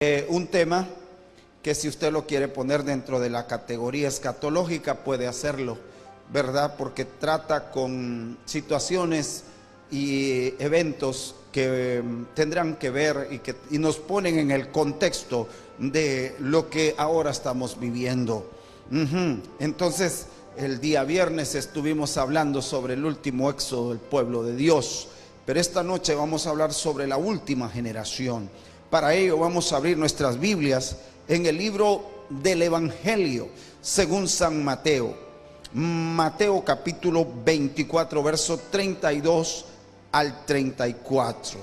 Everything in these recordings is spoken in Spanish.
Un tema que, si usted lo quiere poner dentro de la categoría escatológica, puede hacerlo, ¿verdad? Porque trata con situaciones y eventos que tendrán que ver y nos ponen en el contexto de lo que ahora estamos viviendo. Entonces, el día viernes estuvimos hablando sobre el último éxodo del pueblo de Dios, pero esta noche vamos a hablar sobre la última generación. Para ello vamos a abrir nuestras Biblias en el libro del Evangelio según San Mateo. Mateo capítulo 24, verso 32 al 34.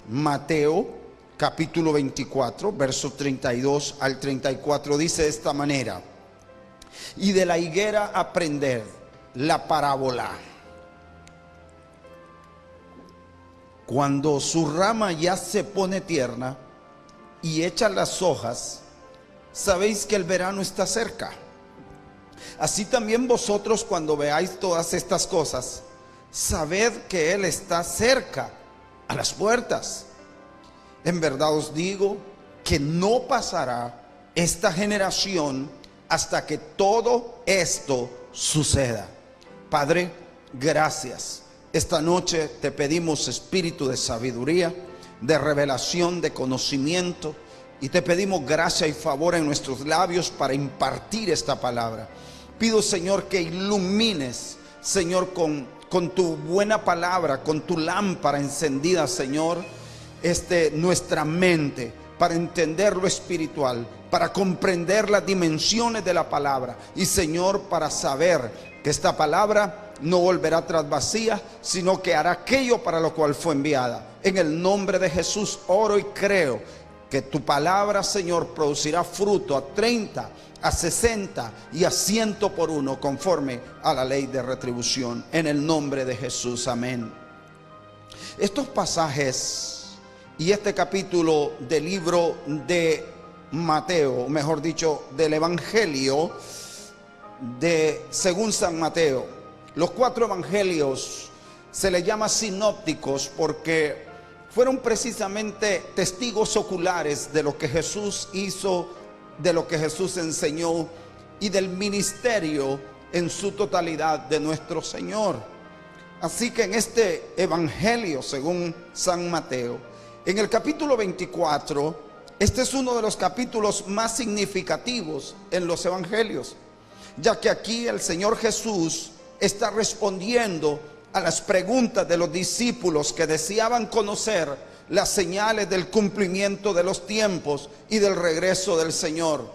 Mateo capítulo 24, verso 32 al 34 dice de esta manera: y de la higuera aprended la parábola. Cuando su rama ya se pone tierna y echa las hojas, sabéis que el verano está cerca. Así también vosotros, cuando veáis todas estas cosas, sabed que Él está cerca, a las puertas. En verdad os digo que no pasará esta generación hasta que todo esto suceda. Padre, gracias. Esta noche te pedimos espíritu de sabiduría, de revelación, de conocimiento, y te pedimos gracia y favor en nuestros labios para impartir esta palabra. Pido, Señor, que ilumines, Señor, con tu buena palabra, con tu lámpara encendida, Señor, nuestra mente, para entender lo espiritual, para comprender las dimensiones de la palabra, y, Señor, para saber que esta palabra no volverá atrás vacía, sino que hará aquello para lo cual fue enviada. En el nombre de Jesús oro y creo que tu palabra, Señor, producirá fruto a 30, a 60 y a 100 por uno, conforme a la ley de retribución. En el nombre de Jesús, amén. Estos pasajes y este capítulo del libro de Mateo, mejor dicho, del Evangelio según San Mateo. Los 4 evangelios se les llama sinópticos porque fueron precisamente testigos oculares de lo que Jesús hizo, de lo que Jesús enseñó y del ministerio en su totalidad de nuestro Señor. Así que en este evangelio según San Mateo, en el capítulo 24, este es uno de los capítulos más significativos en los evangelios, ya que aquí el Señor Jesús está respondiendo a las preguntas de los discípulos que deseaban conocer las señales del cumplimiento de los tiempos y del regreso del Señor.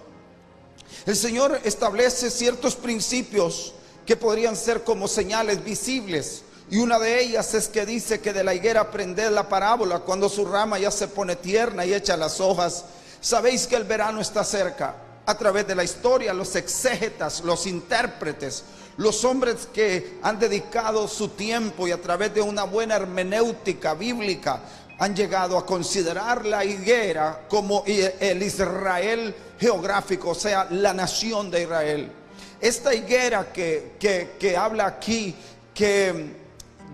El Señor establece ciertos principios que podrían ser como señales visibles, y una de ellas es que dice que de la higuera aprended la parábola. Cuando su rama ya se pone tierna y echa las hojas, sabéis que el verano está cerca. A través de la historia, los exégetas, los intérpretes, los hombres que han dedicado su tiempo y a través de una buena hermenéutica bíblica han llegado a considerar la higuera como el Israel geográfico, o sea, la nación de Israel. Esta higuera que habla aquí, que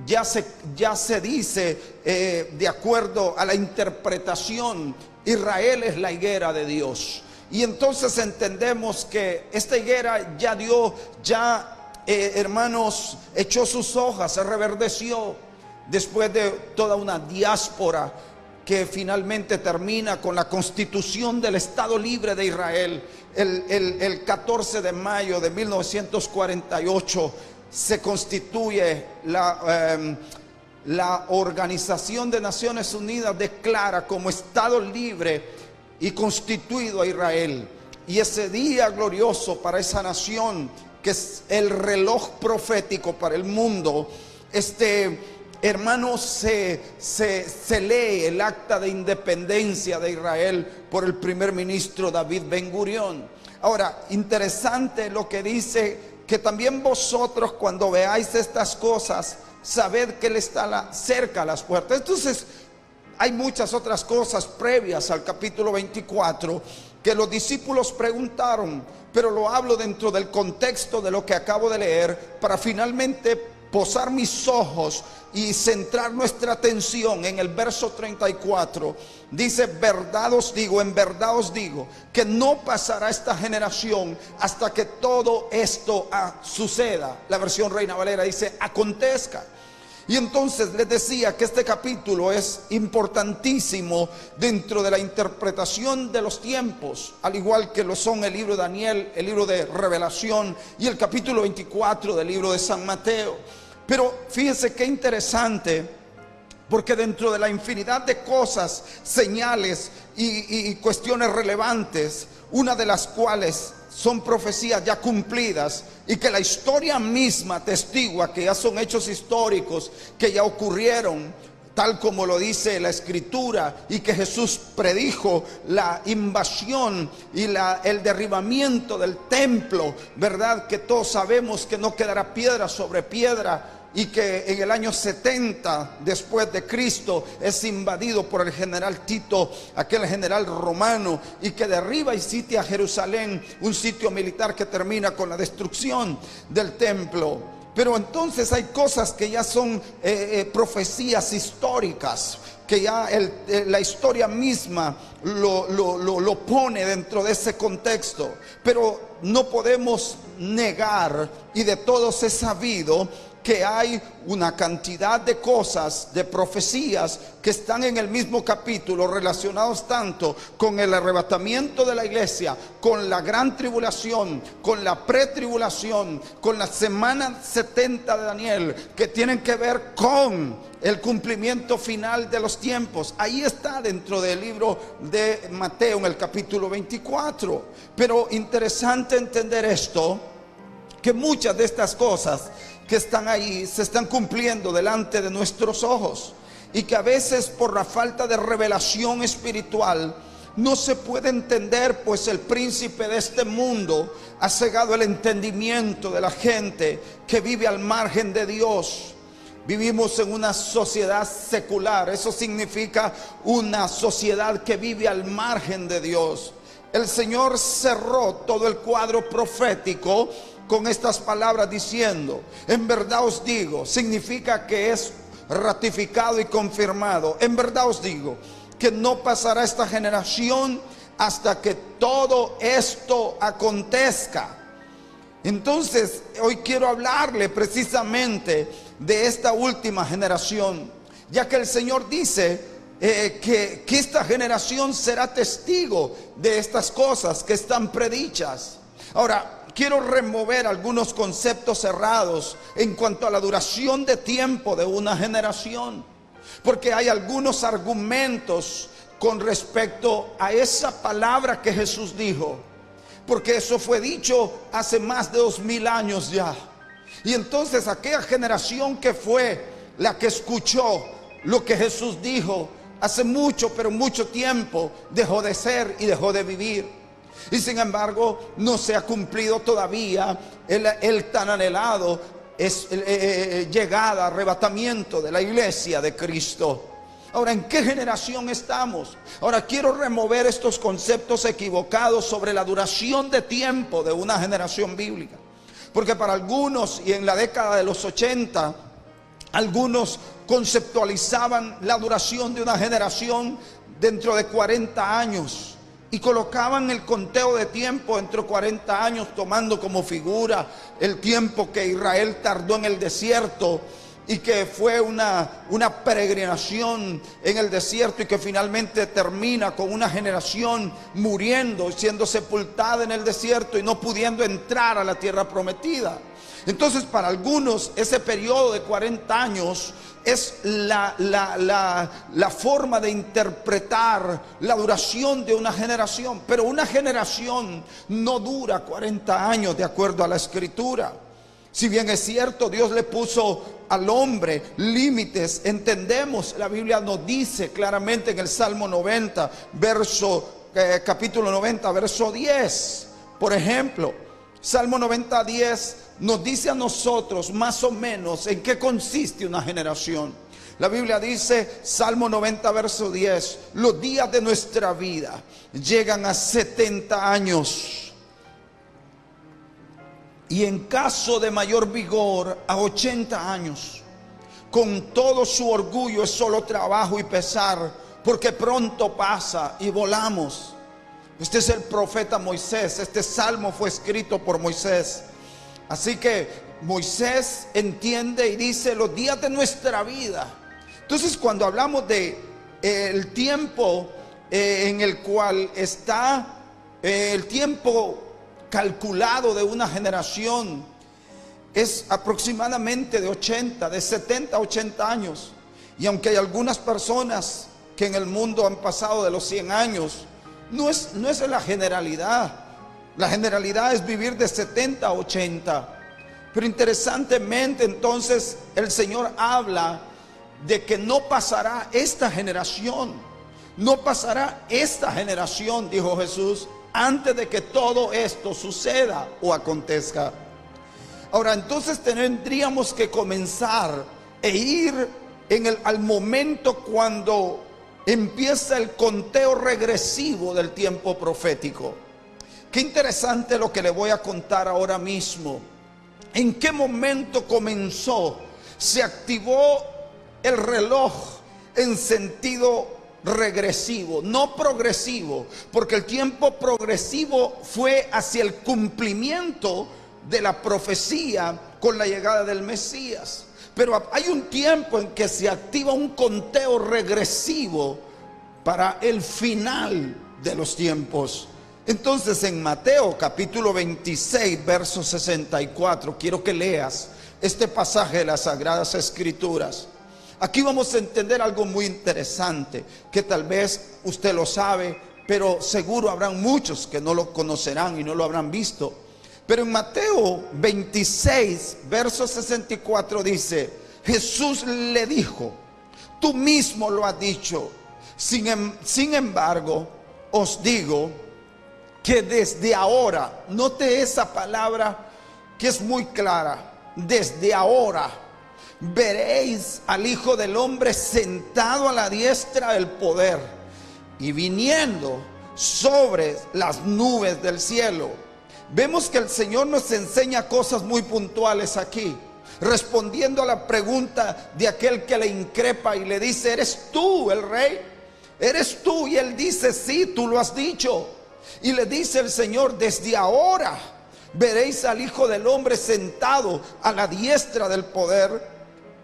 ya se dice, de acuerdo a la interpretación, Israel es la higuera de Dios. Y entonces entendemos que esta higuera hermanos, echó sus hojas, se reverdeció después de toda una diáspora que finalmente termina con la constitución del Estado Libre de Israel. El 14 de mayo de 1948 se constituye la Organización de Naciones Unidas, declara como Estado libre y constituido a Israel. Y ese día glorioso para esa nación, que es el reloj profético para el mundo, hermanos, se lee el acta de independencia de Israel por el primer ministro David Ben Gurión. Ahora, interesante lo que dice, que también vosotros, cuando veáis estas cosas, sabed que Él está cerca a las puertas. Entonces, hay muchas otras cosas previas al capítulo 24 que los discípulos preguntaron, pero lo hablo dentro del contexto de lo que acabo de leer, para finalmente posar mis ojos y centrar nuestra atención en el verso 34, dice: verdad os digo, en verdad os digo, que no pasará esta generación hasta que todo esto suceda. La versión Reina Valera dice: acontezca. Y entonces les decía que este capítulo es importantísimo dentro de la interpretación de los tiempos, al igual que lo son el libro de Daniel, el libro de Revelación y el capítulo 24 del libro de San Mateo. Pero fíjense qué interesante, porque dentro de la infinidad de cosas, señales y cuestiones relevantes, una de las cuales son profecías ya cumplidas y que la historia misma testigua que ya son hechos históricos que ya ocurrieron, tal como lo dice la Escritura, y que Jesús predijo la invasión y el derribamiento del templo, ¿verdad? Que todos sabemos que no quedará piedra sobre piedra, y que en el año 70 después de Cristo es invadido por el general Tito, aquel general romano, y que derriba y sitia a Jerusalén, un sitio militar que termina con la destrucción del templo. Pero entonces hay cosas que ya son profecías históricas, que ya la historia misma lo pone dentro de ese contexto. Pero no podemos negar, y de todos es sabido, que hay una cantidad de cosas, de profecías que están en el mismo capítulo, relacionados tanto con el arrebatamiento de la iglesia, con la gran tribulación, con la pretribulación, con la semana 70 de Daniel, que tienen que ver con el cumplimiento final de los tiempos. Ahí está dentro del libro de Mateo, en el capítulo 24. Pero interesante entender esto, que muchas de estas cosas que están ahí se están cumpliendo delante de nuestros ojos, y que a veces por la falta de revelación espiritual no se puede entender, pues el príncipe de este mundo ha cegado el entendimiento de la gente que vive al margen de Dios. Vivimos en una sociedad secular, eso significa una sociedad que vive al margen de Dios. El Señor cerró todo el cuadro profético con estas palabras diciendo: en verdad os digo, significa que es ratificado y confirmado. En verdad os digo que no pasará esta generación hasta que todo esto acontezca. Entonces hoy quiero hablarle precisamente de esta última generación, ya que el Señor dice que esta generación será testigo de estas cosas que están predichas. Ahora, quiero remover algunos conceptos errados en cuanto a la duración de tiempo de una generación, porque hay algunos argumentos con respecto a esa palabra que Jesús dijo, porque eso fue dicho hace más de 2000 años ya. Y entonces aquella generación que fue la que escuchó lo que Jesús dijo hace mucho, pero mucho tiempo, dejó de ser y dejó de vivir. Y sin embargo no se ha cumplido todavía el tan anhelado llegada, arrebatamiento de la iglesia de Cristo. Ahora, ¿en qué generación estamos? Ahora quiero remover estos conceptos equivocados sobre la duración de tiempo de una generación bíblica, porque para algunos, y en la década de los 80, algunos conceptualizaban la duración de una generación dentro de 40 años. Y colocaban el conteo de tiempo entre 40 años, tomando como figura el tiempo que Israel tardó en el desierto, y que fue una peregrinación en el desierto, y que finalmente termina con una generación muriendo, siendo sepultada en el desierto y no pudiendo entrar a la tierra prometida. Entonces, para algunos ese periodo de 40 años es la forma de interpretar la duración de una generación. Pero una generación no dura 40 años de acuerdo a la Escritura. Si bien es cierto, Dios le puso al hombre límites, entendemos, la Biblia nos dice claramente en el Salmo 90, capítulo 90, verso 10, por ejemplo. Salmo 90, 10 nos dice a nosotros más o menos en qué consiste una generación. La Biblia dice, Salmo 90, verso 10, los días de nuestra vida llegan a 70 años. y en caso de mayor vigor a 80 años. Con todo su orgullo es solo trabajo y pesar, porque pronto pasa y volamos. Este es el profeta Moisés. Este salmo fue escrito por Moisés. Así que Moisés entiende y dice los días de nuestra vida. Entonces, cuando hablamos de el tiempo en el cual está el tiempo calculado de una generación, es aproximadamente de 80, de 70 a 80 años. Y aunque hay algunas personas que en el mundo han pasado de los 100 años, no es la generalidad. La generalidad es vivir de 70 a 80. Pero interesantemente, entonces, el Señor habla de que no pasará esta generación. No pasará esta generación, dijo Jesús, antes de que todo esto suceda o acontezca. Ahora, entonces tendríamos que comenzar e ir al momento cuando empieza el conteo regresivo del tiempo profético. Qué interesante lo que le voy a contar ahora mismo. ¿En qué momento comenzó? Se activó el reloj en sentido regresivo, no progresivo, porque el tiempo progresivo fue hacia el cumplimiento de la profecía con la llegada del Mesías. Pero hay un tiempo en que se activa un conteo regresivo para el final de los tiempos. Entonces, en Mateo capítulo 26, verso 64, quiero que leas este pasaje de las Sagradas Escrituras. Aquí vamos a entender algo muy interesante, que tal vez usted lo sabe, pero seguro habrán muchos que no lo conocerán y no lo habrán visto. Pero en Mateo 26, verso 64 dice: Jesús le dijo, tú mismo lo has dicho. Sin embargo, os digo que desde ahora, note esa palabra que es muy clara, desde ahora veréis al Hijo del Hombre sentado a la diestra del poder y viniendo sobre las nubes del cielo. Vemos que el Señor nos enseña cosas muy puntuales aquí, respondiendo a la pregunta de aquel que le increpa y le dice: ¿eres tú el rey? ¿Eres tú? Y él dice: sí, tú lo has dicho. Y le dice el Señor: desde ahora veréis al Hijo del Hombre sentado a la diestra del poder.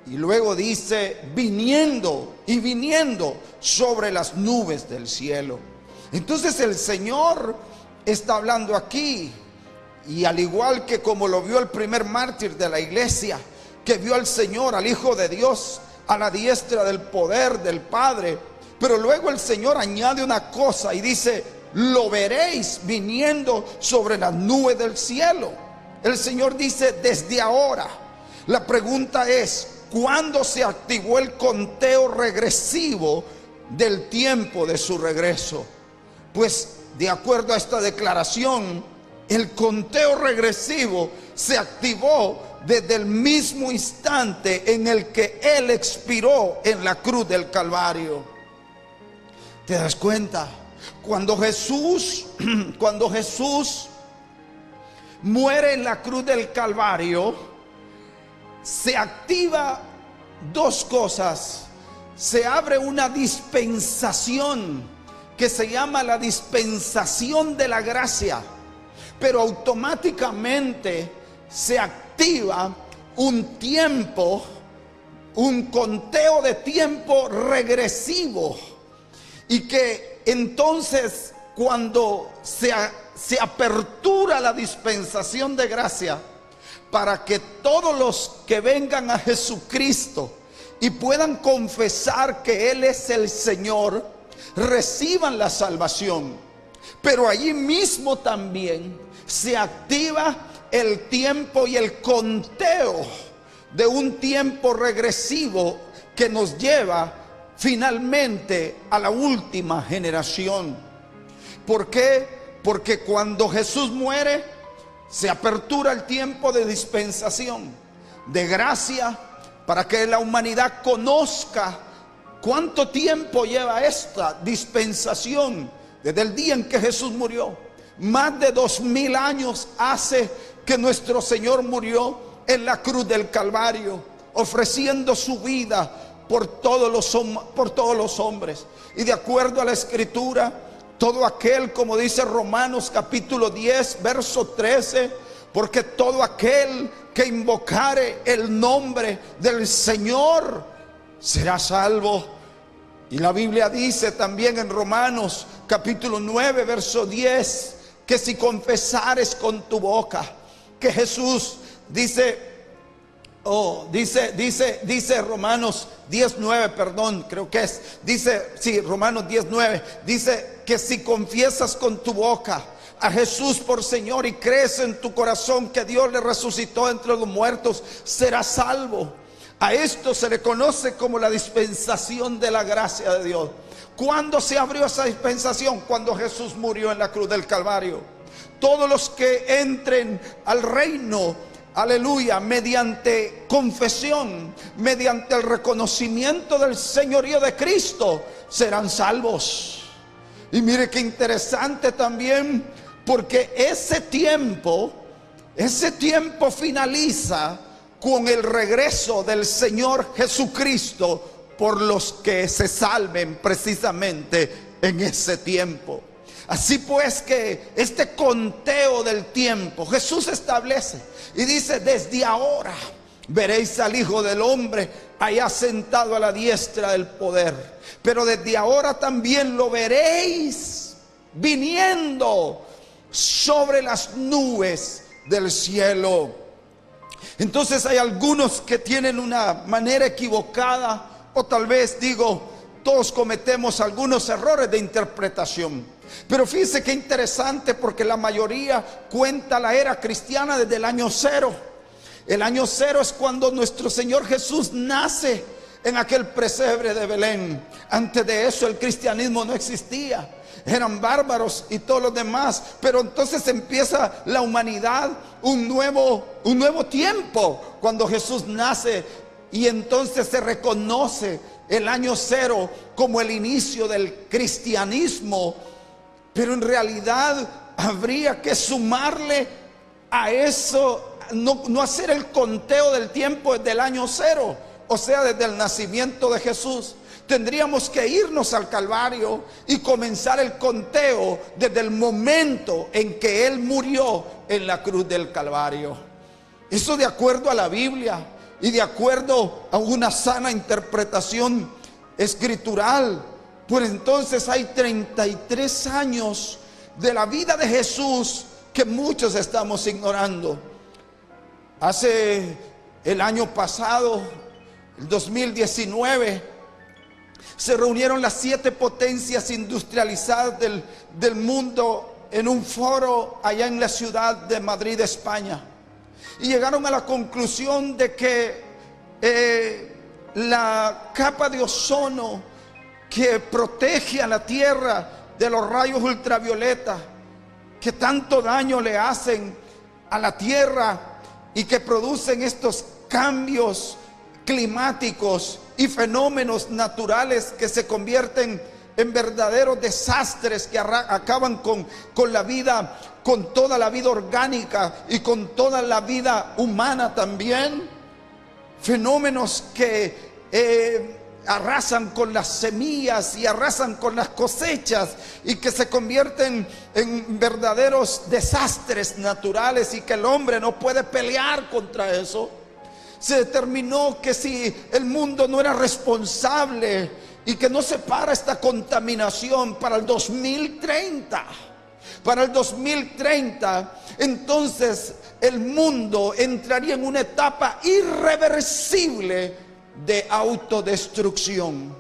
Y luego dice: viniendo sobre las nubes del cielo. Entonces el Señor está hablando aquí. Y al igual que como lo vio el primer mártir de la iglesia, que vio al Señor, al Hijo de Dios, a la diestra del poder del Padre, pero luego el Señor añade una cosa y dice: lo veréis viniendo sobre las nubes del cielo. El Señor dice: desde ahora. La pregunta es: ¿cuándo se activó el conteo regresivo del tiempo de su regreso? Pues de acuerdo a esta declaración, el conteo regresivo se activó desde el mismo instante en el que Él expiró en la cruz del Calvario. ¿Te das cuenta? Cuando Jesús muere en la cruz del Calvario, se activa dos cosas. Se abre una dispensación que se llama la dispensación de la gracia, pero automáticamente se activa un tiempo, un conteo de tiempo regresivo, y que entonces cuando se apertura la dispensación de gracia para que todos los que vengan a Jesucristo y puedan confesar que Él es el Señor, reciban la salvación. Pero allí mismo también se activa el tiempo y el conteo de un tiempo regresivo que nos lleva finalmente a la última generación. ¿Por qué? Porque cuando Jesús muere, se apertura el tiempo de dispensación, de gracia, para que la humanidad conozca cuánto tiempo lleva esta dispensación. Desde el día en que Jesús murió, más de 2000 años hace que nuestro Señor murió en la cruz del Calvario, ofreciendo su vida por todos los hombres. Y de acuerdo a la Escritura, todo aquel, como dice Romanos capítulo 10, verso 13, porque todo aquel que invocare el nombre del Señor será salvo. Y la Biblia dice también en Romanos capítulo 9, verso 10, que si confesares con tu boca que Jesús, dice Romanos 19, perdón, creo que es, dice, sí, Romanos 19, dice que si confiesas con tu boca a Jesús por Señor y crees en tu corazón que Dios le resucitó entre los muertos, serás salvo. A esto se le conoce como la dispensación de la gracia de Dios. ¿Cuándo se abrió esa dispensación? Cuando Jesús murió en la cruz del Calvario. Todos los que entren al reino, aleluya, mediante confesión, mediante el reconocimiento del señorío de Cristo, serán salvos. Y mire qué interesante también, porque ese tiempo finaliza con el regreso del Señor Jesucristo por los que se salven precisamente en ese tiempo. Así pues que este conteo del tiempo Jesús establece y dice: desde ahora veréis al Hijo del Hombre allá sentado a la diestra del poder, pero desde ahora también lo veréis viniendo sobre las nubes del cielo. Entonces hay algunos que tienen una manera equivocada, o tal vez todos cometemos algunos errores de interpretación. Pero fíjense qué interesante, porque la mayoría cuenta la era cristiana desde el año 0. El año 0 es cuando nuestro Señor Jesús nace en aquel pesebre de Belén. Antes de eso el cristianismo no existía, eran bárbaros y todos los demás. Pero entonces empieza la humanidad un nuevo tiempo cuando Jesús nace, y entonces se reconoce el año 0 como el inicio del cristianismo. Pero en realidad habría que sumarle a eso, no hacer el conteo del tiempo desde el año 0, o sea, desde el nacimiento de Jesús. Tendríamos que irnos al Calvario y comenzar el conteo desde el momento en que Él murió en la cruz del Calvario. Eso de acuerdo a la Biblia y de acuerdo a una sana interpretación escritural. Pues entonces hay 33 años de la vida de Jesús que muchos estamos ignorando. Hace el año pasado, el 2019, se reunieron las 7 potencias industrializadas del mundo en un foro allá en la ciudad de Madrid, España. Y llegaron a la conclusión de que la capa de ozono que protege a la Tierra de los rayos ultravioleta, que tanto daño le hacen a la Tierra y que producen estos cambios climáticos y fenómenos naturales que se convierten en verdaderos desastres que acaban con la vida, con toda la vida orgánica y con toda la vida humana también. Fenómenos que arrasan con las semillas y arrasan con las cosechas, y que se convierten en verdaderos desastres naturales, y que el hombre no puede pelear contra eso. Se determinó que si el mundo no era responsable y que no se para esta contaminación para el 2030, entonces el mundo entraría en una etapa irreversible de autodestrucción.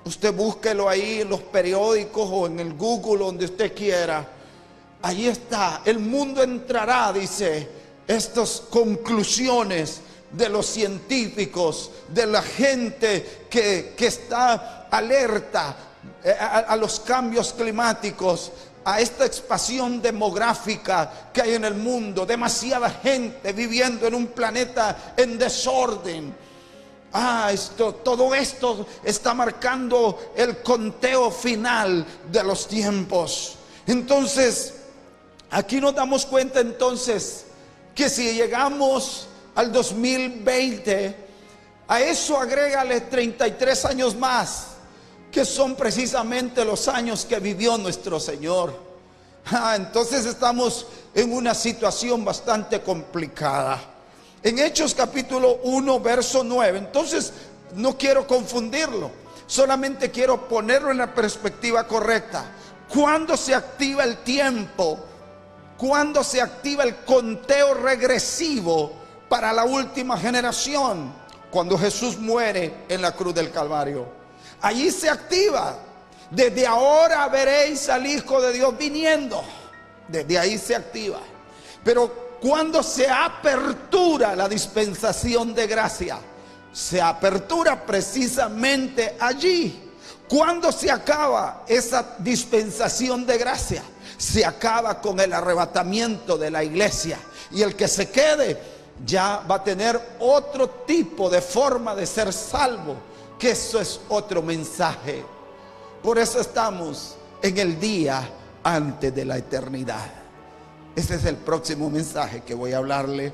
Usted búsquelo ahí en los periódicos o en el Google, donde usted quiera. Ahí está, el mundo entrará, dice, estas conclusiones de los científicos, de la gente que está alerta a los cambios climáticos, a esta expansión demográfica que hay en el mundo, demasiada gente viviendo en un planeta en desorden. Todo esto está marcando el conteo final de los tiempos. Entonces, aquí nos damos cuenta entonces que si llegamos al 2020, a eso agrégale 33 años más, que son precisamente los años que vivió nuestro Señor. Entonces estamos en una situación bastante complicada. En Hechos capítulo 1, verso 9. Entonces no quiero confundirlo, solamente quiero ponerlo en la perspectiva correcta. ¿Cuándo se activa el tiempo? ¿Cuándo se activa el conteo regresivo para la última generación? Cuando Jesús muere en la cruz del Calvario. Allí se activa. Desde ahora veréis al Hijo de Dios viniendo. Desde ahí se activa. Pero cuando se apertura la dispensación de gracia, se apertura precisamente allí. Cuando se acaba esa dispensación de gracia, se acaba con el arrebatamiento de la iglesia. Y el que se quede ya va a tener otro tipo de forma de ser salvo, que eso es otro mensaje. Por eso estamos en el día antes de la eternidad. Ese es el próximo mensaje que voy a hablarle,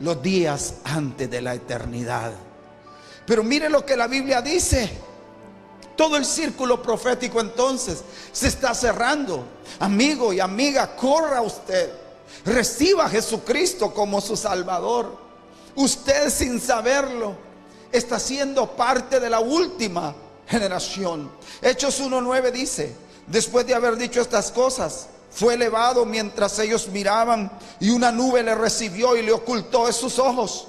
los días antes de la eternidad. Pero mire lo que la Biblia dice. Todo el círculo profético entonces se está cerrando. Amigo y amiga, corra usted, reciba a Jesucristo como su Salvador. Usted, sin saberlo, está siendo parte de la última generación. Hechos 1:9 dice: después de haber dicho estas cosas, fue elevado mientras ellos miraban, y una nube le recibió y le ocultó de sus ojos.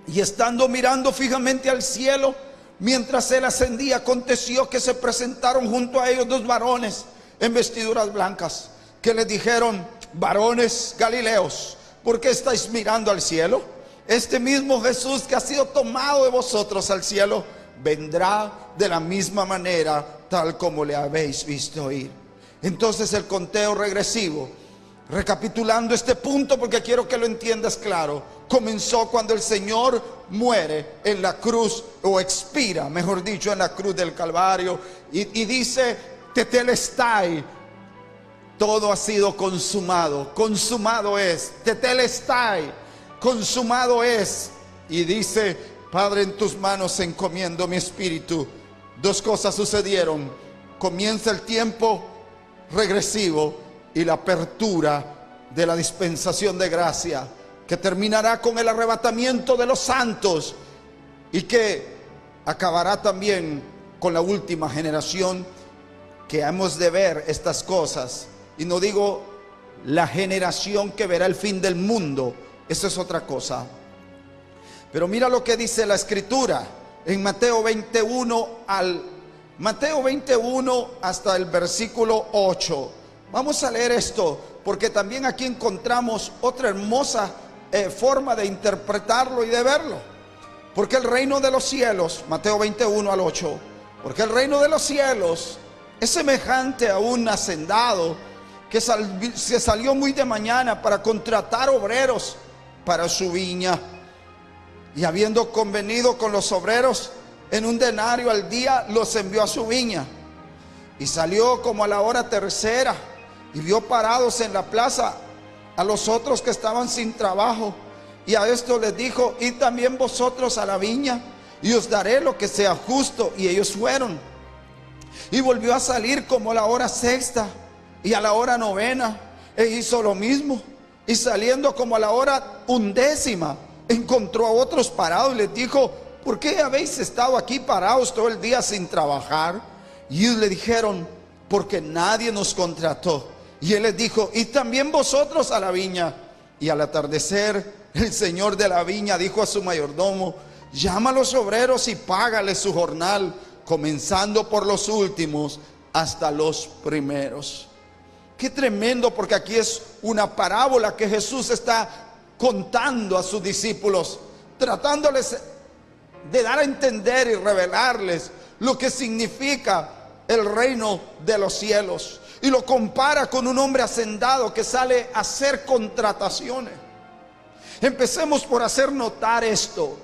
Y estando mirando fijamente al cielo, mientras él ascendía, aconteció que se presentaron junto a ellos dos varones en vestiduras blancas, que les dijeron: varones galileos, ¿por qué estáis mirando al cielo? Este mismo Jesús que ha sido tomado de vosotros al cielo, vendrá de la misma manera, tal como le habéis visto ir. Entonces el conteo regresivo, recapitulando este punto porque quiero que lo entiendas claro, comenzó cuando el Señor muere en la cruz, o expira, mejor dicho, en la cruz del Calvario, y dice: tetelestai, todo ha sido consumado. Consumado es, tetelestai, consumado es. Y dice: Padre, en tus manos encomiendo mi espíritu. Dos cosas sucedieron: comienza el tiempo regresivo y la apertura de la dispensación de gracia, que terminará con el arrebatamiento de los santos y que acabará también con la última generación, que hemos de ver estas cosas. Y no digo la generación que verá el fin del mundo, eso es otra cosa. Pero mira lo que dice la Escritura en Mateo 21 hasta el versículo 8. Vamos a leer esto, porque también aquí encontramos otra hermosa forma de interpretarlo y de verlo. Porque el reino de los cielos, Mateo 21 al 8, porque el reino de los cielos es semejante a un hacendado que se salió muy de mañana para contratar obreros para su viña. Y habiendo convenido con los obreros en un denario al día, los envió a su viña. Y salió como a la hora tercera, y vio parados en la plaza a los otros que estaban sin trabajo. Y a esto les dijo: id también vosotros a la viña, y os daré lo que sea justo. Y ellos fueron. Y volvió a salir como a la hora sexta y a la hora novena, e hizo lo mismo. Y saliendo como a la hora 11, encontró a otros parados y les dijo: ¿por qué habéis estado aquí parados todo el día sin trabajar? Y ellos le dijeron: porque nadie nos contrató. Y él les dijo: id también vosotros a la viña. Y al atardecer, el señor de la viña dijo a su mayordomo: llama a los obreros y págales su jornal, comenzando por los últimos hasta los primeros. Qué tremendo, porque aquí es una parábola que Jesús está contando a sus discípulos, tratándoles de dar a entender y revelarles lo que significa el reino de los cielos. Y lo compara con un hombre hacendado que sale a hacer contrataciones. Empecemos por hacer notar esto,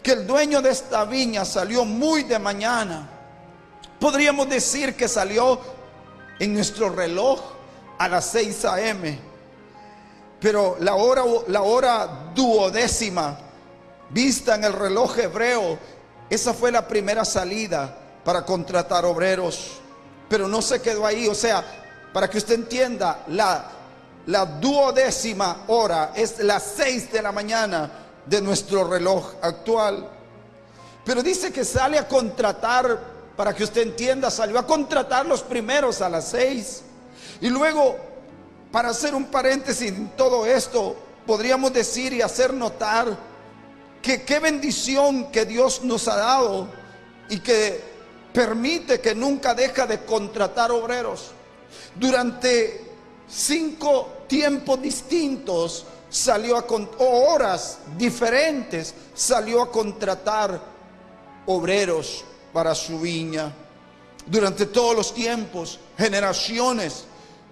que el dueño de esta viña salió muy de mañana. Podríamos decir que salió en nuestro reloj a las 6 a.m. Pero la hora duodécima, vista en el reloj hebreo, esa fue la primera salida para contratar obreros. Pero no se quedó ahí. O sea, para que usted entienda, la duodécima hora es las 6 de la mañana de nuestro reloj actual. Pero dice que sale a contratar, para que usted entienda, salió a contratar los primeros a las 6. Y luego, para hacer un paréntesis en todo esto, podríamos decir y hacer notar que qué bendición que Dios nos ha dado y que permite que nunca deja de contratar obreros. Durante 5 tiempos distintos salió o horas diferentes salió a contratar obreros para su viña. Durante todos los tiempos, generaciones,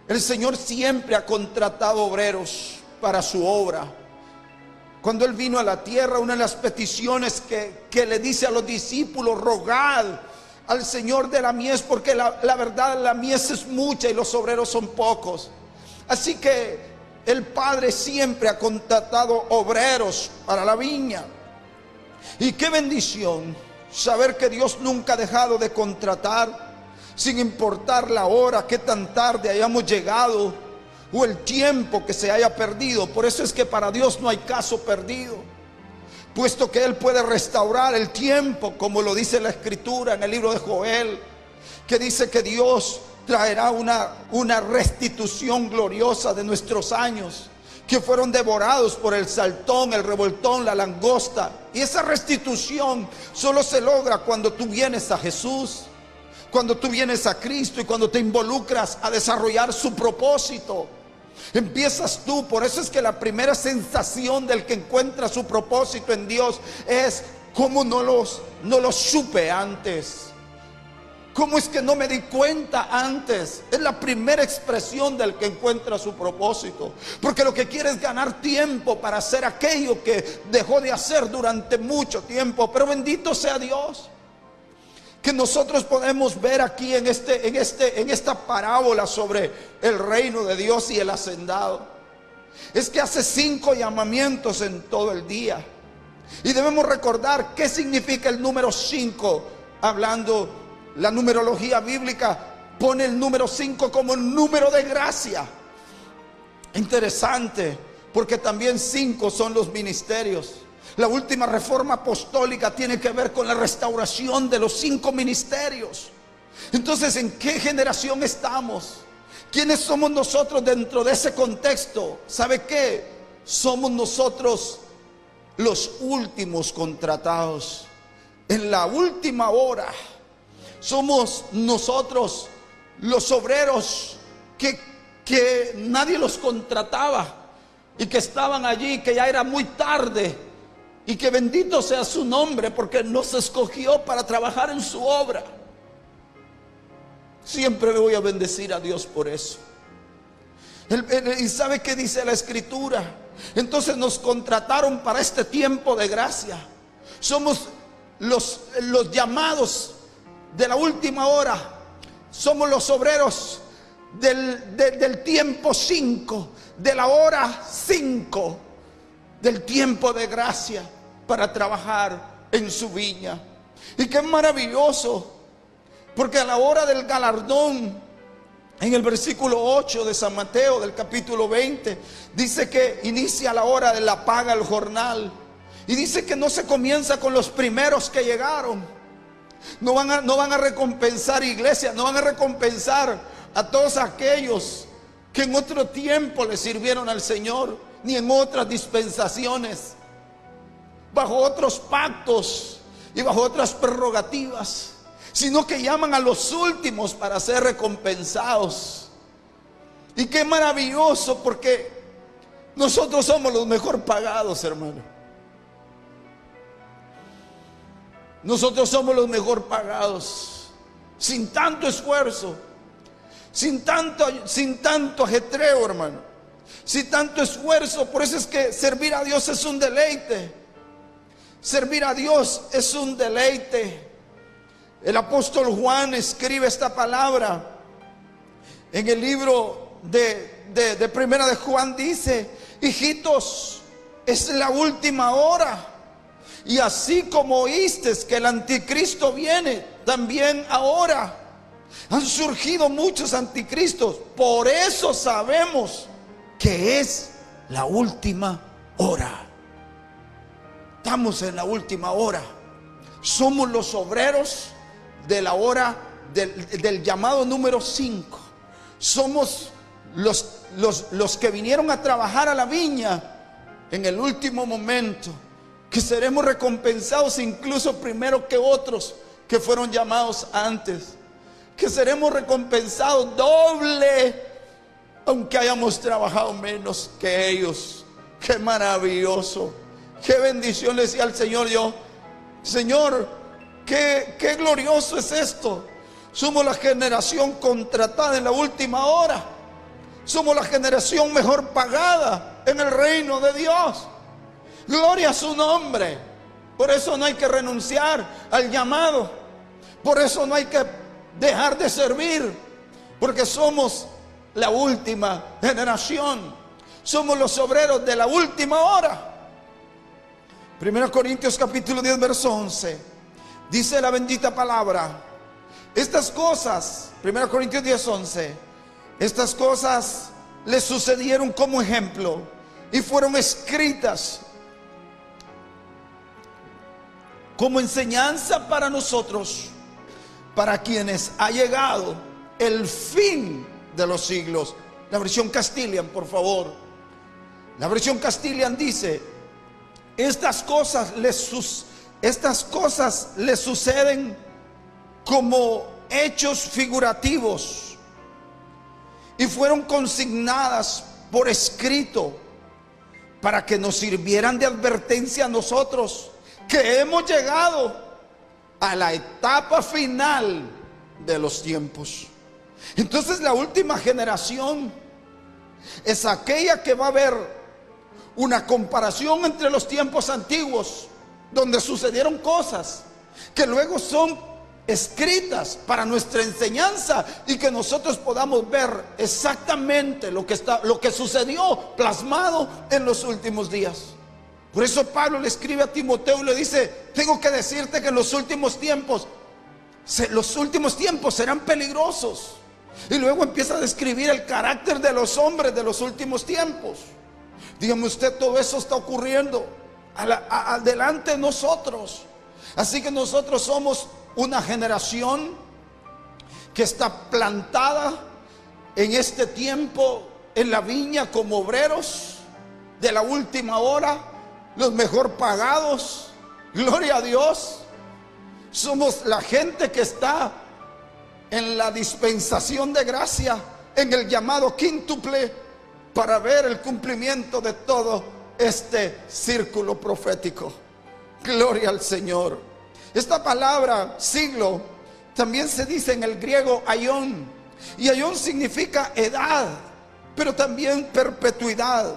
el Señor siempre ha contratado obreros para su obra. Cuando Él vino a la tierra, una de las peticiones que le dice a los discípulos: rogad al Señor de la mies, porque la verdad, la mies es mucha y los obreros son pocos. Así que el Padre siempre ha contratado obreros para la viña. Y qué bendición saber que Dios nunca ha dejado de contratar, sin importar la hora, qué tan tarde hayamos llegado, o el tiempo que se haya perdido. Por eso es que para Dios no hay caso perdido, puesto que Él puede restaurar el tiempo, como lo dice la Escritura en el libro de Joel, que dice que Dios traerá una restitución gloriosa de nuestros años que fueron devorados por el saltón, el revoltón, la langosta. Y esa restitución solo se logra cuando tú vienes a Jesús, cuando tú vienes a Cristo y cuando te involucras a desarrollar su propósito. Empiezas tú. Por eso es que la primera sensación del que encuentra su propósito en Dios es: ¿cómo no los supe antes? ¿Cómo es que no me di cuenta antes? Es la primera expresión del que encuentra su propósito, porque lo que quiere es ganar tiempo para hacer aquello que dejó de hacer durante mucho tiempo. Pero bendito sea Dios, que nosotros podemos ver aquí en esta parábola sobre el reino de Dios y el hacendado. Es que hace 5 llamamientos en todo el día. Y debemos recordar qué significa el número 5. Hablando, la numerología bíblica pone el número 5 como el número de gracia. Interesante, porque también 5 son los ministerios. La última reforma apostólica tiene que ver con la restauración de los 5 ministerios. Entonces, ¿en qué generación estamos? ¿Quiénes somos nosotros dentro de ese contexto? ¿Sabe qué? Somos nosotros los últimos contratados. En la última hora somos nosotros los obreros que nadie los contrataba y que estaban allí, que ya era muy tarde. Y que bendito sea su nombre, porque nos escogió para trabajar en su obra. Siempre me voy a bendecir a Dios por eso. ¿Y sabe qué dice la Escritura? Entonces nos contrataron para este tiempo de gracia. Somos los llamados de la última hora. Somos los obreros del tiempo 5, de la hora 5, del tiempo de gracia, para trabajar en su viña. Y qué maravilloso, porque a la hora del galardón, en el versículo 8 de San Mateo del capítulo 20, dice que inicia la hora de la paga al jornal. Y dice que no se comienza con los primeros que llegaron. No van a recompensar, iglesia, no van a recompensar a todos aquellos que en otro tiempo le sirvieron al Señor, ni en otras dispensaciones, bajo otros pactos y bajo otras prerrogativas, sino que llaman a los últimos para ser recompensados. Y qué maravilloso, porque nosotros somos los mejor pagados, hermano. Nosotros somos los mejor pagados, sin tanto esfuerzo, sin tanto ajetreo, hermano, sin tanto esfuerzo. Por eso es que servir a Dios es un deleite. Servir a Dios es un deleite. El apóstol Juan escribe esta palabra en el libro de Primera de Juan. Dice hijitos, es la última hora. Y así como oíste que el anticristo viene, también ahora han surgido muchos anticristos. Por eso sabemos que es la última hora. Estamos en la última hora. Somos los obreros de la hora del llamado número 5. Somos los que vinieron a trabajar a la viña en el último momento, que seremos recompensados incluso primero que otros que fueron llamados antes, que seremos recompensados doble aunque hayamos trabajado menos que ellos. Qué maravilloso, qué bendición. Le decía al Señor yo: Señor, qué glorioso es esto. Somos la generación contratada en la última hora. Somos la generación mejor pagada en el reino de Dios. Gloria a su nombre. Por eso no hay que renunciar al llamado. Por eso no hay que dejar de servir, porque somos la última generación. Somos los obreros de la última hora. 1 Corintios capítulo 10 verso 11. Dice la bendita palabra: estas cosas, 1 Corintios 10, 11, estas cosas le sucedieron como ejemplo y fueron escritas como enseñanza para nosotros, para quienes ha llegado el fin de los siglos. La versión Castilian, por favor. La versión Castilian dice: estas cosas le suceden como hechos figurativos y fueron consignadas por escrito para que nos sirvieran de advertencia a nosotros, que hemos llegado a la etapa final de los tiempos. Entonces la última generación es aquella que va a ver una comparación entre los tiempos antiguos, donde sucedieron cosas que luego son escritas para nuestra enseñanza y que nosotros podamos ver exactamente lo que sucedió plasmado en los últimos días. Por eso Pablo le escribe a Timoteo y le dice: tengo que decirte que en los últimos tiempos serán peligrosos. Y luego empieza a describir el carácter de los hombres de los últimos tiempos. Dígame usted, todo eso está ocurriendo adelante de nosotros. Así que nosotros somos una generación que está plantada en este tiempo en la viña como obreros de la última hora, los mejor pagados. Gloria a Dios. Somos la gente que está en la dispensación de gracia, en el llamado quíntuple, para ver el cumplimiento de todo este círculo profético. Gloria al Señor. Esta palabra siglo también se dice en el griego aion, y aion significa edad, pero también perpetuidad,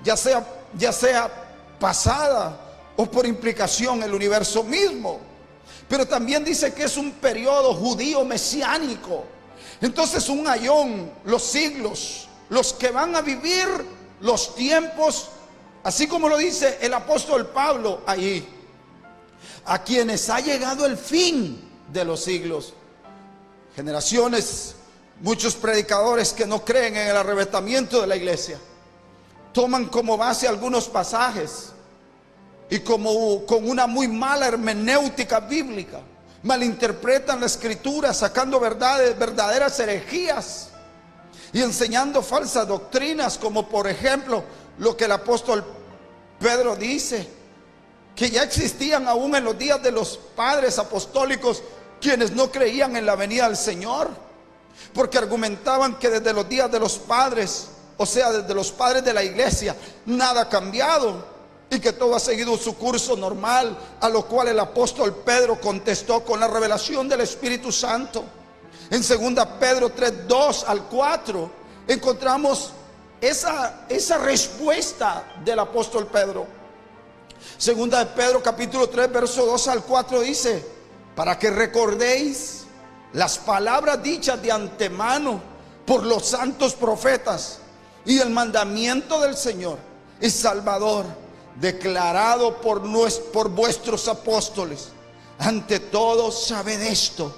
ya sea pasada o por implicación el universo mismo. Pero también dice que es un periodo judío mesiánico. Entonces un aion, los siglos, los que van a vivir los tiempos, así como lo dice el apóstol Pablo allí, a quienes ha llegado el fin de los siglos. Generaciones, muchos predicadores que no creen en el arrebatamiento de la iglesia, toman como base algunos pasajes y como con una muy mala hermenéutica bíblica malinterpretan la escritura, sacando verdaderas herejías y enseñando falsas doctrinas, como por ejemplo lo que el apóstol Pedro dice, que ya existían aún en los días de los padres apostólicos quienes no creían en la venida del Señor, porque argumentaban que desde los días de los padres, o sea, desde los padres de la iglesia, nada ha cambiado y que todo ha seguido su curso normal, a lo cual el apóstol Pedro contestó con la revelación del Espíritu Santo. En 2 Pedro 3, 2 al 4 encontramos esa respuesta del apóstol Pedro. 2 Pedro capítulo 3 verso 2 al 4 dice: para que recordéis las palabras dichas de antemano por los santos profetas y el mandamiento del Señor, y Salvador, declarado por vuestros apóstoles. Ante todo, sabed esto,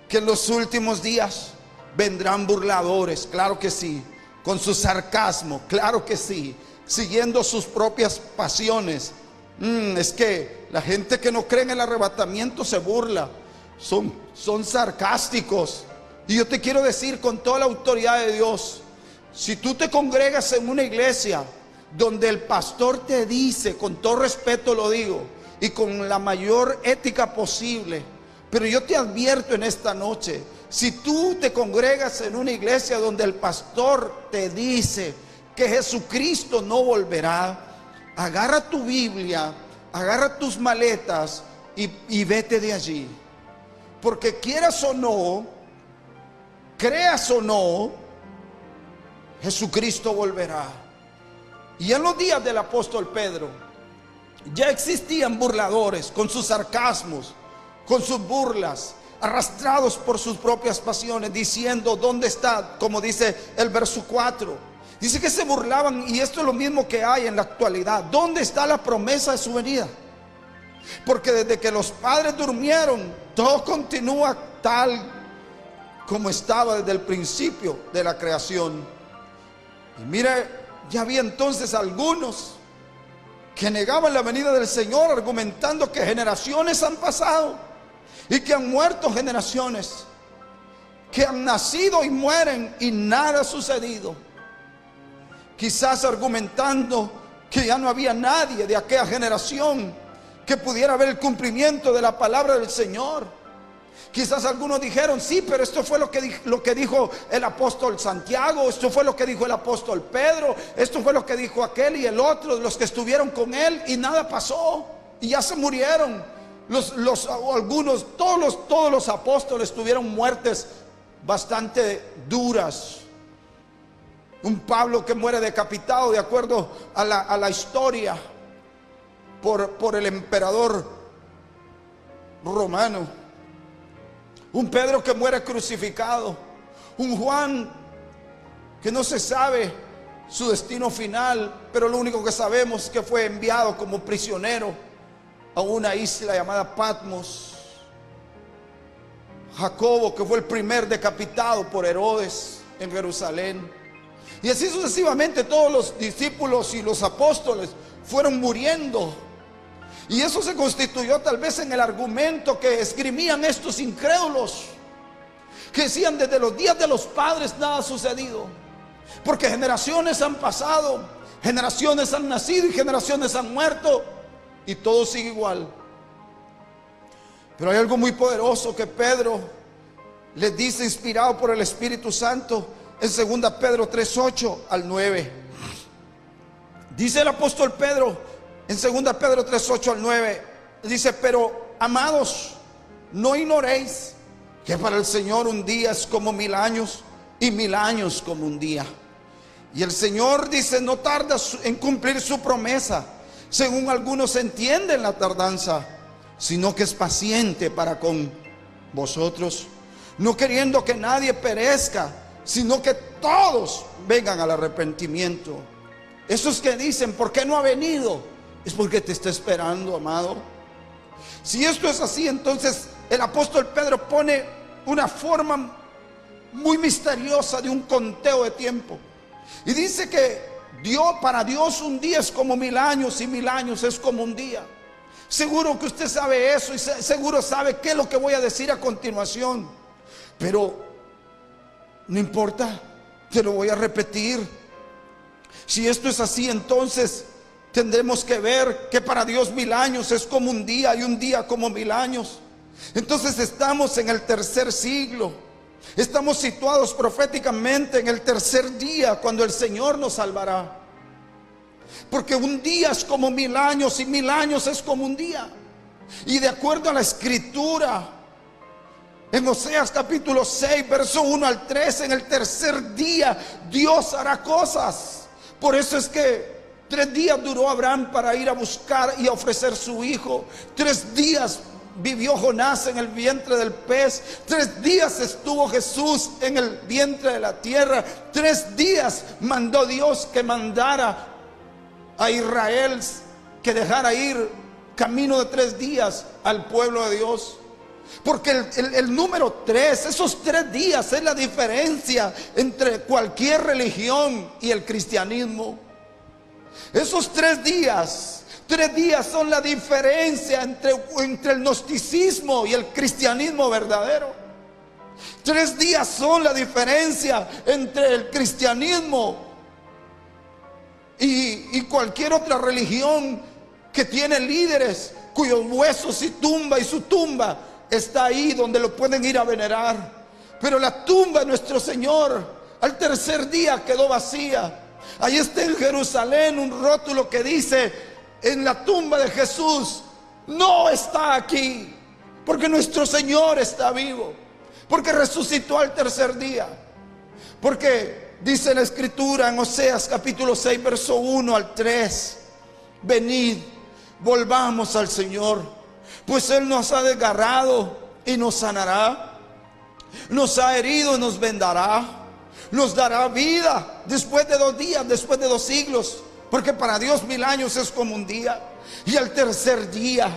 que en los últimos días vendrán burladores, claro que sí, con su sarcasmo, claro que sí, siguiendo sus propias pasiones. Es que la gente que no cree en el arrebatamiento se burla, son sarcásticos. Y yo te quiero decir con toda la autoridad de Dios, si tú te congregas en una iglesia donde el pastor te dice, con todo respeto lo digo, y con la mayor ética posible, pero yo te advierto en esta noche, si tú te congregas en una iglesia donde el pastor te dice que Jesucristo no volverá, agarra tu Biblia, agarra tus maletas y vete de allí. Porque quieras o no, creas o no, Jesucristo volverá. Y en los días del apóstol Pedro ya existían burladores con sus sarcasmos, con sus burlas, arrastrados por sus propias pasiones, diciendo: ¿dónde está? Como dice el verso 4. Dice que se burlaban, y esto es lo mismo que hay en la actualidad. ¿Dónde está la promesa de su venida? Porque desde que los padres durmieron, todo continúa tal como estaba desde el principio de la creación. Y mire, ya había entonces algunos que negaban la venida del Señor, argumentando que generaciones han pasado y que han muerto generaciones, que han nacido y mueren y nada ha sucedido. Quizás argumentando que ya no había nadie de aquella generación que pudiera ver el cumplimiento de la palabra del Señor. Quizás algunos dijeron: sí, pero esto fue lo que dijo el apóstol Santiago, esto fue lo que dijo el apóstol Pedro, esto fue lo que dijo aquel y el otro, los que estuvieron con él, y nada pasó, y ya se murieron. Algunos, todos los apóstoles tuvieron muertes bastante duras. Un Pablo que muere decapitado, de acuerdo a la historia, por el emperador romano. Un Pedro que muere crucificado. Un Juan que no se sabe su destino final, pero lo único que sabemos es que fue enviado como prisionero a una isla llamada Patmos. Jacobo, que fue el primer decapitado por Herodes en Jerusalén. Y así sucesivamente todos los discípulos y los apóstoles fueron muriendo. Y eso se constituyó tal vez en el argumento que esgrimían estos incrédulos, que decían: desde los días de los padres nada ha sucedido, porque generaciones han pasado, generaciones han nacido y generaciones han muerto, y todo sigue igual. Pero hay algo muy poderoso que Pedro les dice, inspirado por el Espíritu Santo, en 2 Pedro 3:8 al 9. Dice el apóstol Pedro en 2 Pedro 3:8 al 9, dice: pero amados, no ignoréis que para el Señor un día es como 1000 años, y 1000 años como un día. Y el Señor, dice, no tarda en cumplir su promesa, según algunos entienden la tardanza, sino que es paciente para con vosotros, no queriendo que nadie perezca, sino que todos vengan al arrepentimiento. Esos que dicen: ¿por qué no ha venido? Es porque te está esperando, amado. Si esto es así, entonces el apóstol Pedro pone una forma muy misteriosa de un conteo de tiempo, y dice que para Dios un día es como 1000 años, y 1000 años es como un día. Seguro que usted sabe eso, y seguro sabe qué es lo que voy a decir a continuación, pero no importa, te lo voy a repetir. Si esto es así, entonces tendremos que ver que para Dios 1000 años es como un día, y un día como 1000 años. Entonces estamos en el tercer siglo. Estamos situados proféticamente en el tercer día, cuando el Señor nos salvará. Porque un día es como 1000 años, y 1000 años es como un día. Y de acuerdo a la Escritura, en Oseas capítulo 6, verso 1 al 3, en el tercer día Dios hará cosas. Por eso es que 3 días duró Abraham para ir a buscar y a ofrecer su hijo. 3 días vivió Jonás en el vientre del pez. 3 días estuvo Jesús en el vientre de la tierra. 3 días mandó Dios que mandara a Israel que dejara ir camino de 3 días al pueblo de Dios. Porque el número 3, esos 3 días es la diferencia entre cualquier religión y el cristianismo. Esos 3 días son la diferencia entre el gnosticismo y el cristianismo verdadero. 3 días son la diferencia entre el cristianismo y cualquier otra religión que tiene líderes cuyos huesos y su tumba está ahí donde lo pueden ir a venerar. Pero la tumba de nuestro Señor al tercer día quedó vacía. Ahí está en Jerusalén un rótulo que dice: en la tumba de Jesús no está aquí, porque nuestro Señor está vivo, porque resucitó al tercer día. Porque dice la Escritura en Oseas capítulo 6 verso 1 al 3: venid, volvamos al Señor, pues Él nos ha desgarrado y nos sanará, nos ha herido y nos vendará, nos dará vida después de 2 días, después de 2 siglos, porque para Dios 1000 años es como un día. Y al tercer día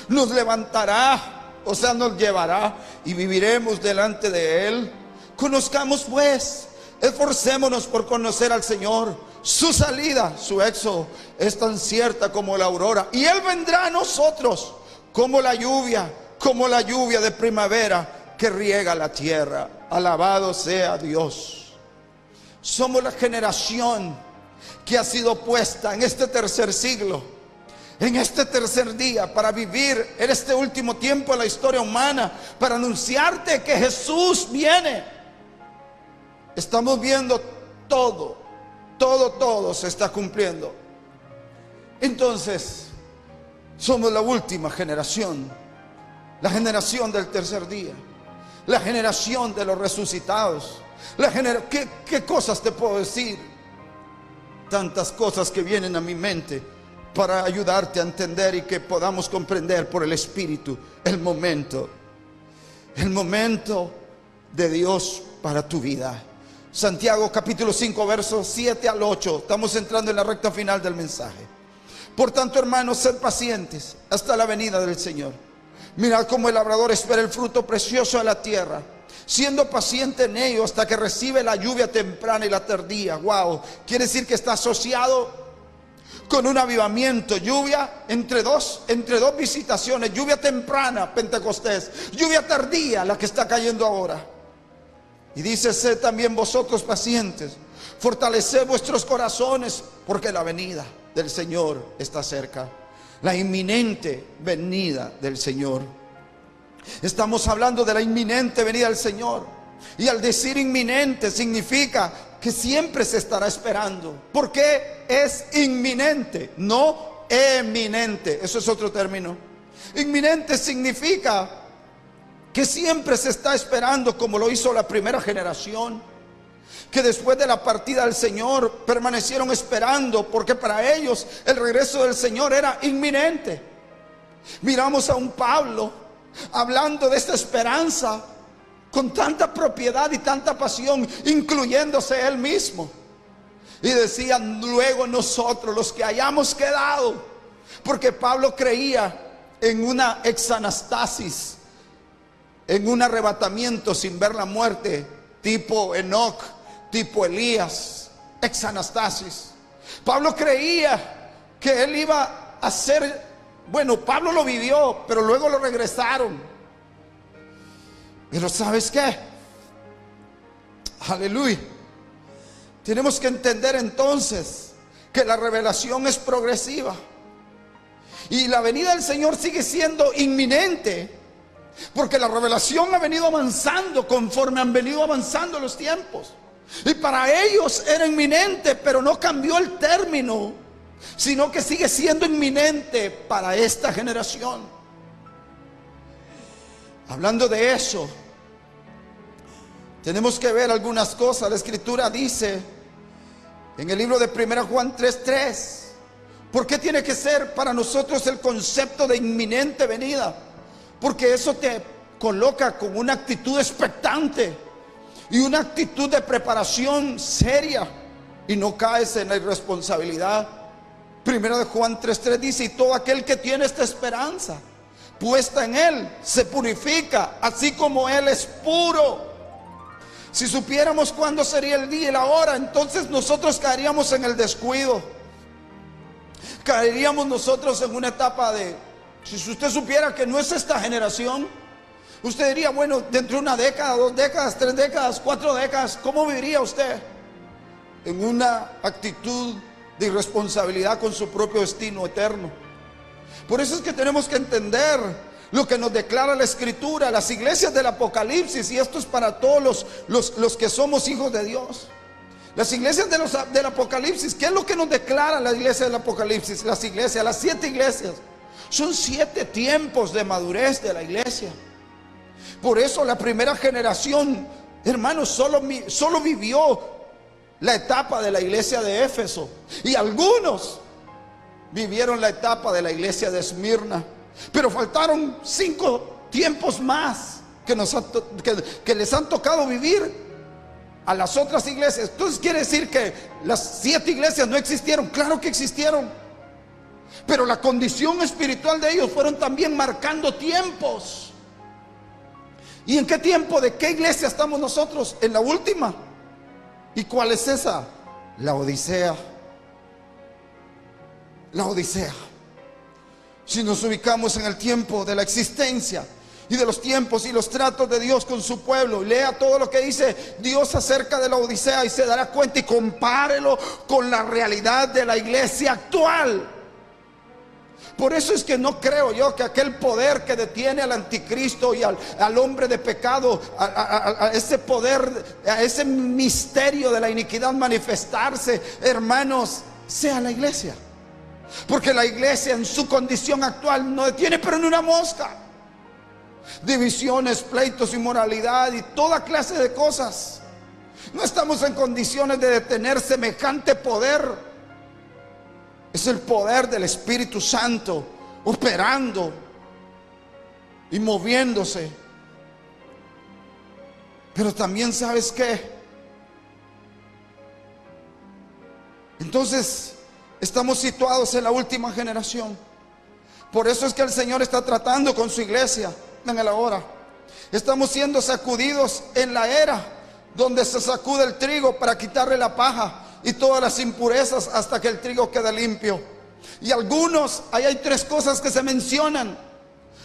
nos levantará, o sea, nos llevará y viviremos delante de Él. Conozcamos pues, esforcémonos por conocer al Señor. Su salida, su éxodo es tan cierta como la aurora, y Él vendrá a nosotros como la lluvia de primavera que riega la tierra. Alabado sea Dios. Somos la generación que ha sido puesta en este tercer siglo, en este tercer día, para vivir en este último tiempo de la historia humana, para anunciarte que Jesús viene. Estamos viendo todo se está cumpliendo. Entonces, somos la última generación, la generación del tercer día, la generación de los resucitados. ¿Qué cosas te puedo decir? Tantas cosas que vienen a mi mente para ayudarte a entender y que podamos comprender por el Espíritu el momento de Dios para tu vida. Santiago capítulo 5 versos 7 al 8. Estamos entrando en la recta final del mensaje. Por tanto, hermanos, sed pacientes hasta la venida del Señor. Mirad cómo el labrador espera el fruto precioso de la tierra, siendo paciente en ello hasta que recibe la lluvia temprana y la tardía. Wow, quiere decir que está asociado con un avivamiento. Lluvia entre dos visitaciones: lluvia temprana, Pentecostés; lluvia tardía, la que está cayendo ahora. Y dice: sed también vosotros pacientes, fortaleced vuestros corazones, porque la venida del Señor está cerca. La inminente venida del Señor. Estamos hablando de la inminente venida del Señor. Y al decir inminente significa que siempre se estará esperando. ¿Por qué es inminente? No eminente. Eso es otro término. Inminente significa que siempre se está esperando, como lo hizo la primera generación, que después de la partida del Señor permanecieron esperando, porque para ellos el regreso del Señor era inminente. Miramos a un Pablo hablando de esta esperanza con tanta propiedad y tanta pasión, incluyéndose él mismo. Y decía: luego nosotros, los que hayamos quedado, porque Pablo creía en una exanastasis, en un arrebatamiento sin ver la muerte, tipo Enoc, tipo Elías, exanastasis. Pablo creía que él iba a ser, bueno, Pablo lo vivió, pero luego lo regresaron. Pero ¿sabes qué? Aleluya. Tenemos que entender entonces que la revelación es progresiva y la venida del Señor sigue siendo inminente, porque la revelación ha venido avanzando conforme han venido avanzando los tiempos. Y para ellos era inminente, pero no cambió el término, sino que sigue siendo inminente para esta generación. Hablando de eso, tenemos que ver algunas cosas. La Escritura dice en el libro de 1 Juan 3:3, ¿por qué tiene que ser para nosotros el concepto de inminente venida? Porque eso te coloca con una actitud expectante y una actitud de preparación seria, y no caes en la irresponsabilidad. Primera de Juan 3:3 dice: y todo aquel que tiene esta esperanza puesta en Él se purifica, así como Él es puro. Si supiéramos cuándo sería el día y la hora, entonces nosotros caeríamos en el descuido. Caeríamos nosotros en una etapa de, si usted supiera que no es esta generación, usted diría, bueno, dentro de una década, 2 décadas, 3 décadas, 4 décadas, ¿cómo viviría usted? En una actitud de irresponsabilidad con su propio destino eterno. Por eso es que tenemos que entender lo que nos declara la Escritura, las iglesias del Apocalipsis, y esto es para todos los que somos hijos de Dios. Las iglesias del Apocalipsis, ¿qué es lo que nos declara la iglesia del Apocalipsis? Las 7 iglesias, son 7 tiempos de madurez de la iglesia. Por eso la primera generación, hermanos, solo vivió la etapa de la iglesia de Éfeso, y algunos vivieron la etapa de la iglesia de Esmirna. Pero faltaron 5 tiempos más que les han tocado vivir a las otras iglesias. Entonces quiere decir que las 7 iglesias no existieron. Claro que existieron, pero la condición espiritual de ellos fueron también marcando tiempos. ¿Y en qué tiempo, de qué iglesia estamos nosotros? En la última. ¿Y cuál es esa? La Odisea. La Odisea. Si nos ubicamos en el tiempo de la existencia y de los tiempos y los tratos de Dios con su pueblo, lea todo lo que dice Dios acerca de la Odisea y se dará cuenta, y compárelo con la realidad de la iglesia actual. Por eso es que no creo yo que aquel poder que detiene al anticristo y al hombre de pecado, a ese poder, a ese misterio de la iniquidad manifestarse, hermanos, sea la iglesia. Porque la iglesia en su condición actual no detiene pero ni una mosca. Divisiones, pleitos, inmoralidad y toda clase de cosas. No estamos en condiciones de detener semejante poder. Es el poder del Espíritu Santo operando y moviéndose. Pero también, ¿sabes qué? Entonces estamos situados en la última generación. Por eso es que el Señor está tratando con su iglesia en el ahora. Estamos siendo sacudidos en la era donde se sacude el trigo para quitarle la paja y todas las impurezas hasta que el trigo quede limpio. Y algunos, ahí hay 3 cosas que se mencionan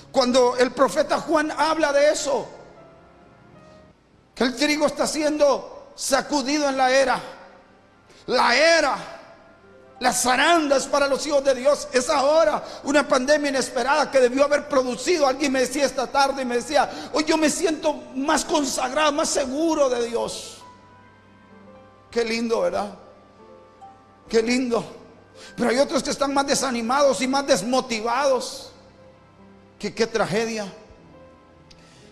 cuando el profeta Juan habla de eso: que el trigo está siendo sacudido en la era. La era, las zarandas para los hijos de Dios, es ahora una pandemia inesperada que debió haber producido. Alguien me decía esta tarde, y me decía: hoy yo me siento más consagrado, más seguro de Dios. Qué lindo, ¿verdad? Qué lindo. Pero hay otros que están más desanimados y más desmotivados. Qué tragedia.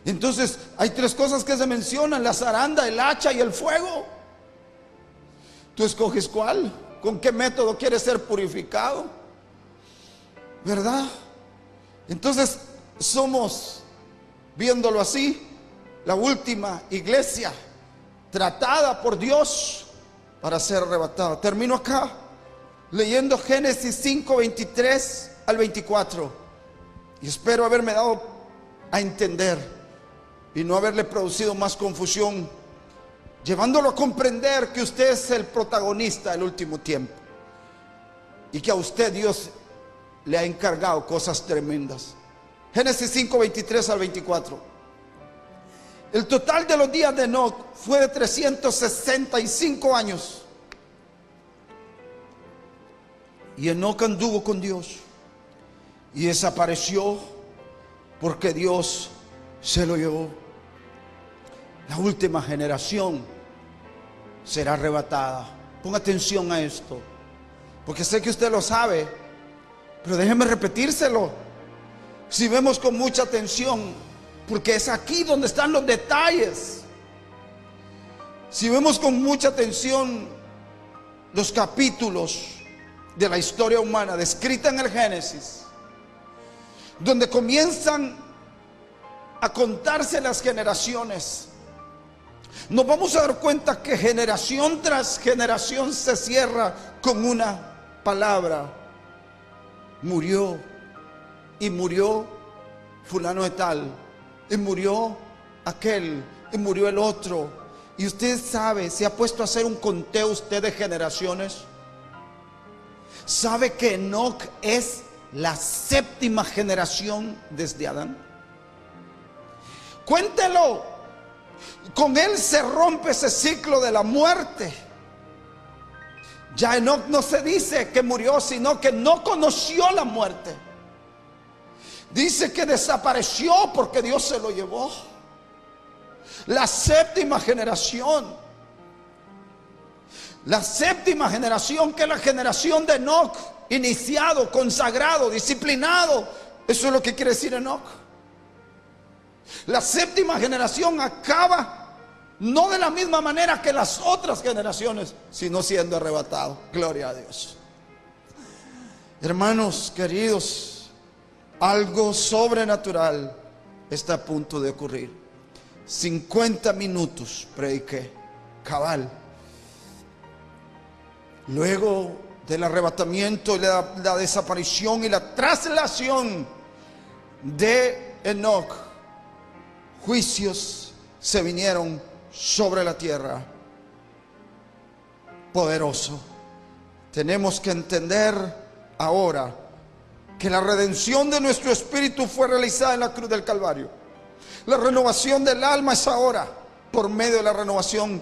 Entonces hay 3 cosas que se mencionan: la zaranda, el hacha y el fuego. Tú escoges cuál. ¿Con qué método quieres ser purificado? ¿Verdad? Entonces somos, viéndolo así, la última iglesia tratada por Dios para ser arrebatada. Termino acá leyendo Génesis 5:23 al 24, y espero haberme dado a entender y no haberle producido más confusión, llevándolo a comprender que usted es el protagonista del último tiempo y que a usted Dios le ha encargado cosas tremendas. Génesis 5:23 al 24. El total de los días de Enoc fue de 365 años. Y Enoc anduvo con Dios y desapareció porque Dios se lo llevó. La última generación será arrebatada. Ponga atención a esto, porque sé que usted lo sabe, pero déjeme repetírselo. Si vemos con mucha atención, porque es aquí donde están los detalles. Si vemos con mucha atención los capítulos de la historia humana descrita en el Génesis, donde comienzan a contarse las generaciones, nos vamos a dar cuenta que generación tras generación se cierra con una palabra: murió, y murió fulano de tal, y murió aquel, y murió el otro. Y usted sabe, se ha puesto a hacer un conteo usted de generaciones. ¿Sabe que Enoc es la 7ª generación desde Adán? Cuéntelo. Con él se rompe ese ciclo de la muerte. Ya Enoc no se dice que murió, sino que no conoció la muerte. Dice que desapareció porque Dios se lo llevó. La 7ª generación. La 7ª generación, que es la generación de Enoc, iniciado, consagrado, disciplinado. Eso es lo que quiere decir Enoc. La 7ª generación acaba no de la misma manera que las otras generaciones, sino siendo arrebatado. Gloria a Dios. Hermanos queridos, algo sobrenatural está a punto de ocurrir. 50 minutos prediqué, cabal. Luego del arrebatamiento, la desaparición y la traslación de Enoc, juicios se vinieron sobre la tierra. Poderoso. Tenemos que entender ahora que la redención de nuestro espíritu fue realizada en la cruz del Calvario. La renovación del alma es ahora por medio de la renovación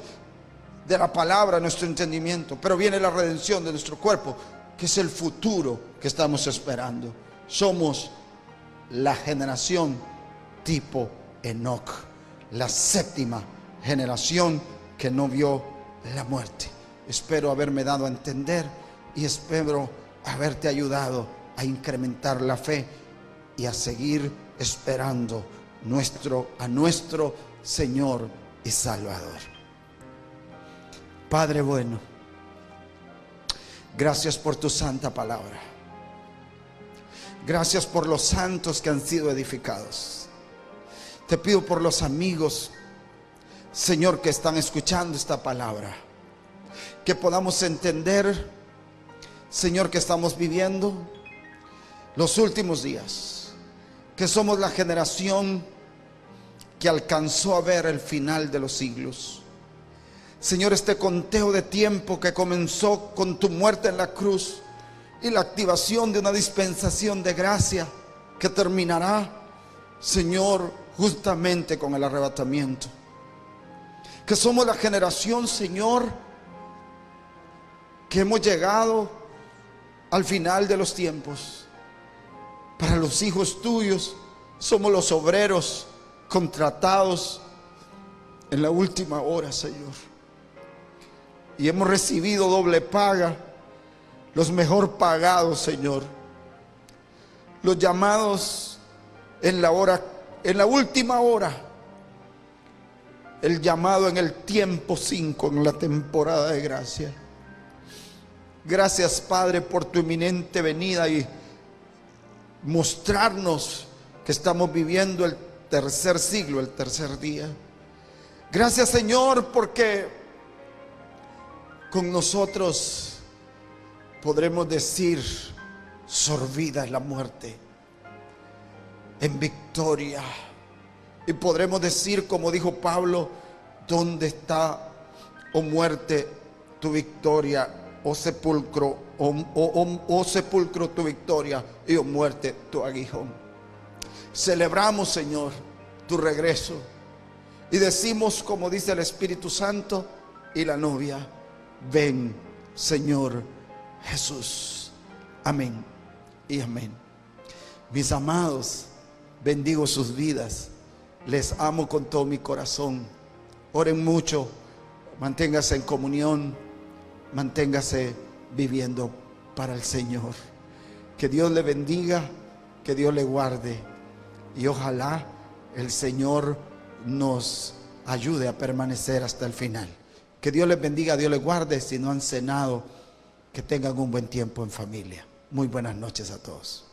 de la palabra, nuestro entendimiento. Pero viene la redención de nuestro cuerpo, que es el futuro que estamos esperando. Somos la generación tipo Enoc, la 7ª generación que no vio la muerte. Espero haberme dado a entender y espero haberte ayudado a incrementar la fe y a seguir esperando a nuestro Señor y Salvador. Padre bueno, gracias por tu santa palabra. Gracias por los santos que han sido edificados. Te pido por los amigos, Señor, que están escuchando esta palabra, que podamos entender, Señor, que estamos viviendo los últimos días, que somos la generación que alcanzó a ver el final de los siglos. Señor, este conteo de tiempo que comenzó con tu muerte en la cruz y la activación de una dispensación de gracia que terminará, Señor, justamente con el arrebatamiento. Que somos la generación, Señor, que hemos llegado al final de los tiempos. Para los hijos tuyos somos los obreros contratados en la última hora, Señor. Y hemos recibido doble paga, los mejor pagados, Señor. Los llamados en la última hora. El llamado en el tiempo 5, en la temporada de gracia. Gracias, Padre, por tu inminente venida y mostrarnos que estamos viviendo el tercer siglo, el tercer día. Gracias, Señor, porque con nosotros podremos decir: sorbida es la muerte, en victoria. Y podremos decir, como dijo Pablo: ¿dónde está, oh muerte, tu victoria? Oh sepulcro, oh sepulcro, tu victoria, y oh muerte, tu aguijón. Celebramos, Señor, tu regreso y decimos, como dice el Espíritu Santo y la novia: ven, Señor Jesús. Amén y amén. Mis amados, bendigo sus vidas. Les amo con todo mi corazón. Oren mucho, manténgase en comunión, manténgase viviendo para el Señor. Que Dios le bendiga, que Dios le guarde, y ojalá el Señor nos ayude a permanecer hasta el final. Que Dios les bendiga, Dios les guarde. Si no han cenado, que tengan un buen tiempo en familia. Muy buenas noches a todos.